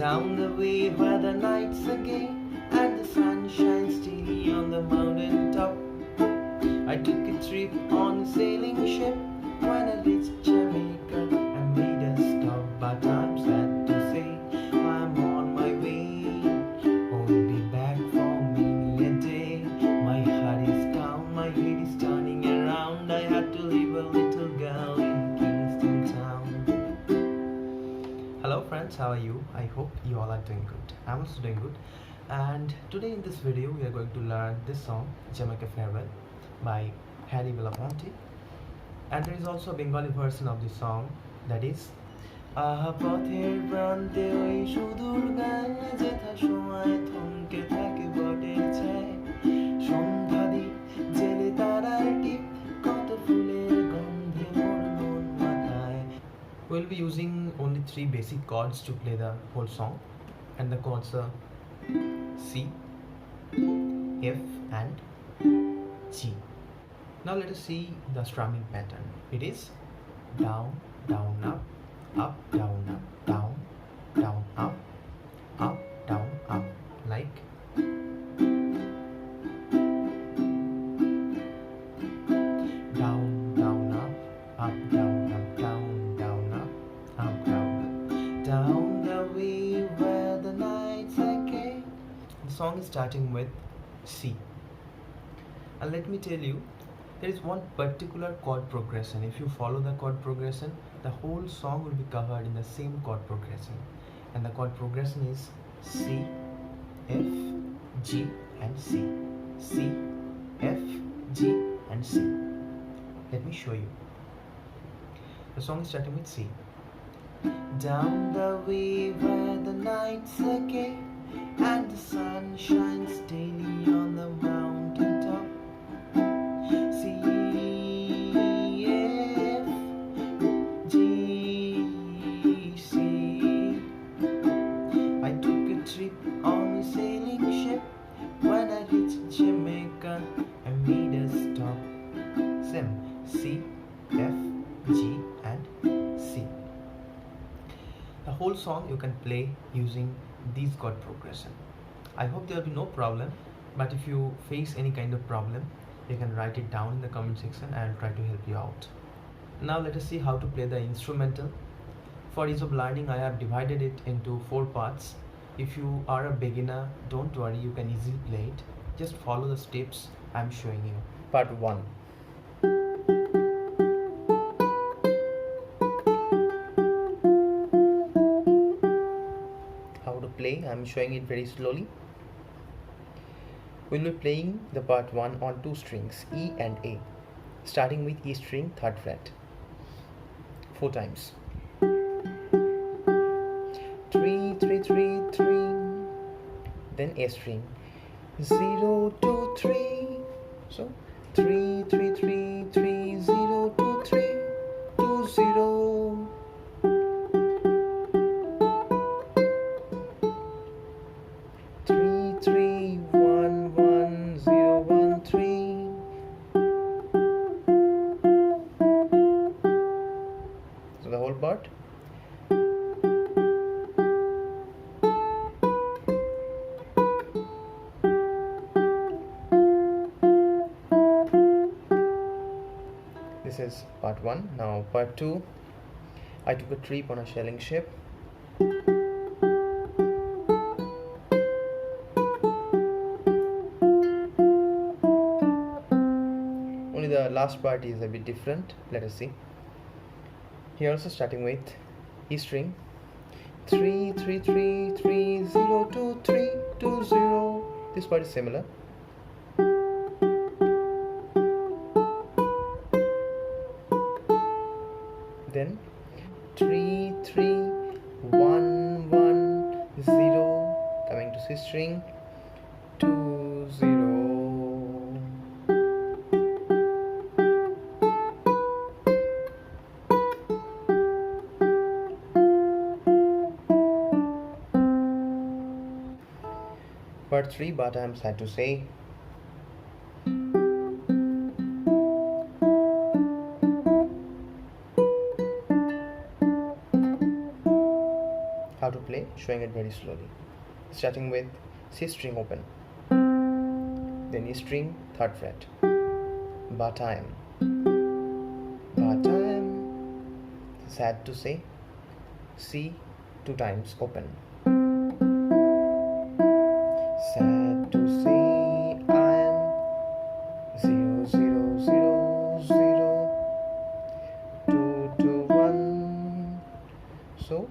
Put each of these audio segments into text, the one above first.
Down the way where the nights are gay and the sun shines steely on the mountain top. I took a trip on a sailing ship. When I reached Jamaica, I made a stop, but I'm sad to say I'm on my way. Won't be back for many a day. My heart is down, my head is turning around. I had to leave a little girl in Kingston town. Hello friends, how are you? I hope you all are doing good. I'm also doing good. And today in this video we are going to learn this song, Jamaica Farewell by Belafonte. And there is also a Bengali version of this song, that is পথের প্রান্তে ওই সুদূর গানে যেথা সময় থমকে থাকে বটের ছায় সন্ধ্যাদি জেলে তারার টিপ কত ফুলের গন্ধে মোর মন মাথায়. We'll be using only 3 basic chords to play the whole song, and the chords are C, F and G. Now let us see the strumming pattern. It is down, down, up, up, down, up, down, down, up, up, down, up, like down, down, up, up, down, up, down, down, up, up, down, up, down the way where the nights are gay. The song is starting with C. And let me tell you, there is one particular chord progression. If you follow the chord progression, the whole song will be covered in the same chord progression. And the chord progression is C, F, G and C. C, F, G and C. Let me show you. The song is starting with C. Down the way where the nights are gay and the sun shines daily on the mountain top. C, F, G, C. I took a trip on a sailing ship. When I reached Jamaica, I made a stop. Same C, F, G and C. The whole song you can play using these chord progression. I hope there will be no problem, but if you face any kind of problem, you can write it down in the comment section and I'll try to help you out. Now let us see how to play the instrumental. For ease of learning, I have divided it into 4 parts. If you are a beginner, don't worry, you can easily play it. Just follow the steps I'm showing you. Part 1. How to play, I'm showing it very slowly. We'll be playing the part 1 on 2 strings, E and A, starting with E string, 3rd fret, 4 times. 3, 3, 3, 3. Then A string, 0, 2, 3. So 3, 3, 3, 3, 0, 2, 3, 2, 0. 3, 3, 1, 1, 0, 1, 3. So the whole part. This is part 1. Now part 2. I took a trip on a sailing ship. Only the last part is a bit different. Let us see. Here also starting with E string, 3, 3, 3, 3, 0, 2, 3, 2, 0. This part is similar. Then 3, 3, 1, 1, 0. Coming to C string, 2, 0. Part 3, but I'm sad to say how to play, showing it very slowly. Starting with C string open, then E string 3rd fret, ba time, sad to say, C 2 times open, sad to say I am 0 0 0 0 2 2 1, so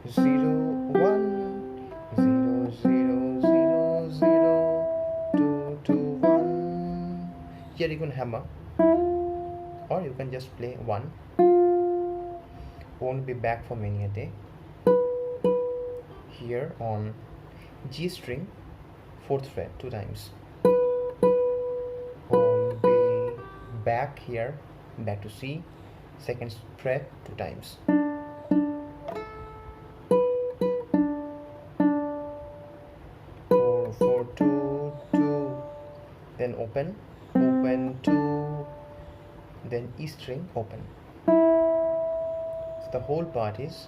0 1 0 0 0 0 2 2 1. Here you can hammer, or you can just play 1. Won't be back for many a day. Here on G string 4th fret 2 times. Won't be back here, back to C 2nd fret 2 times. 4 4 2 2, then open 2, then E string open. So the whole part is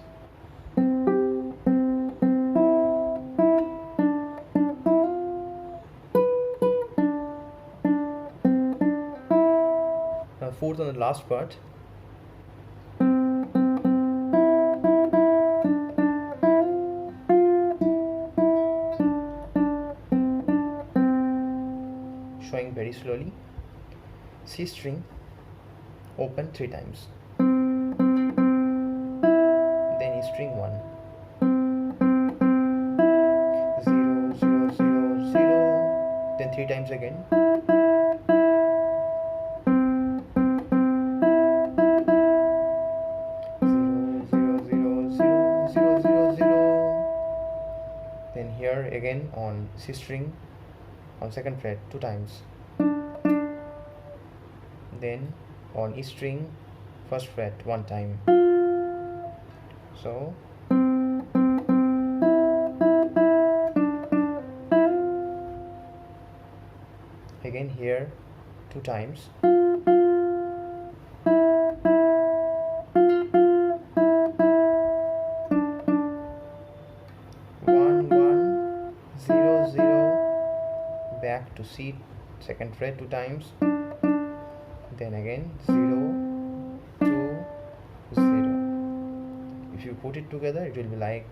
now 4th on the last part. Showing very slowly. C string open 3 times, then E string 1, 0 0 0 0, then 3 times again, 0 0 0 0 0 0 0, then here again on C string on 2nd fret 2 times, then on E string 1st fret 1 time. So again here 2 times, 1 1 0 0, back to C 2nd fret 2 times, then again 0 2 0. If you put it together, it will be like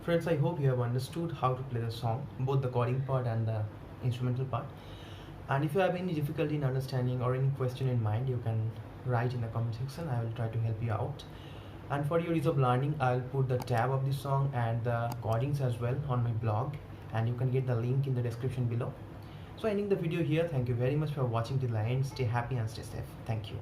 friends, I hope you have understood how to play the song, both the chording part and the instrumental part. And if you have any difficulty in understanding or any question in mind, you can write in the comment section. I will try to help you out. And for your ease of learning, I'll put the tab of the song and the chordings as well on my blog, and you can get the link in the description below. So ending the video here. Thank you very much for watching till the end. Stay happy and stay safe. Thank you.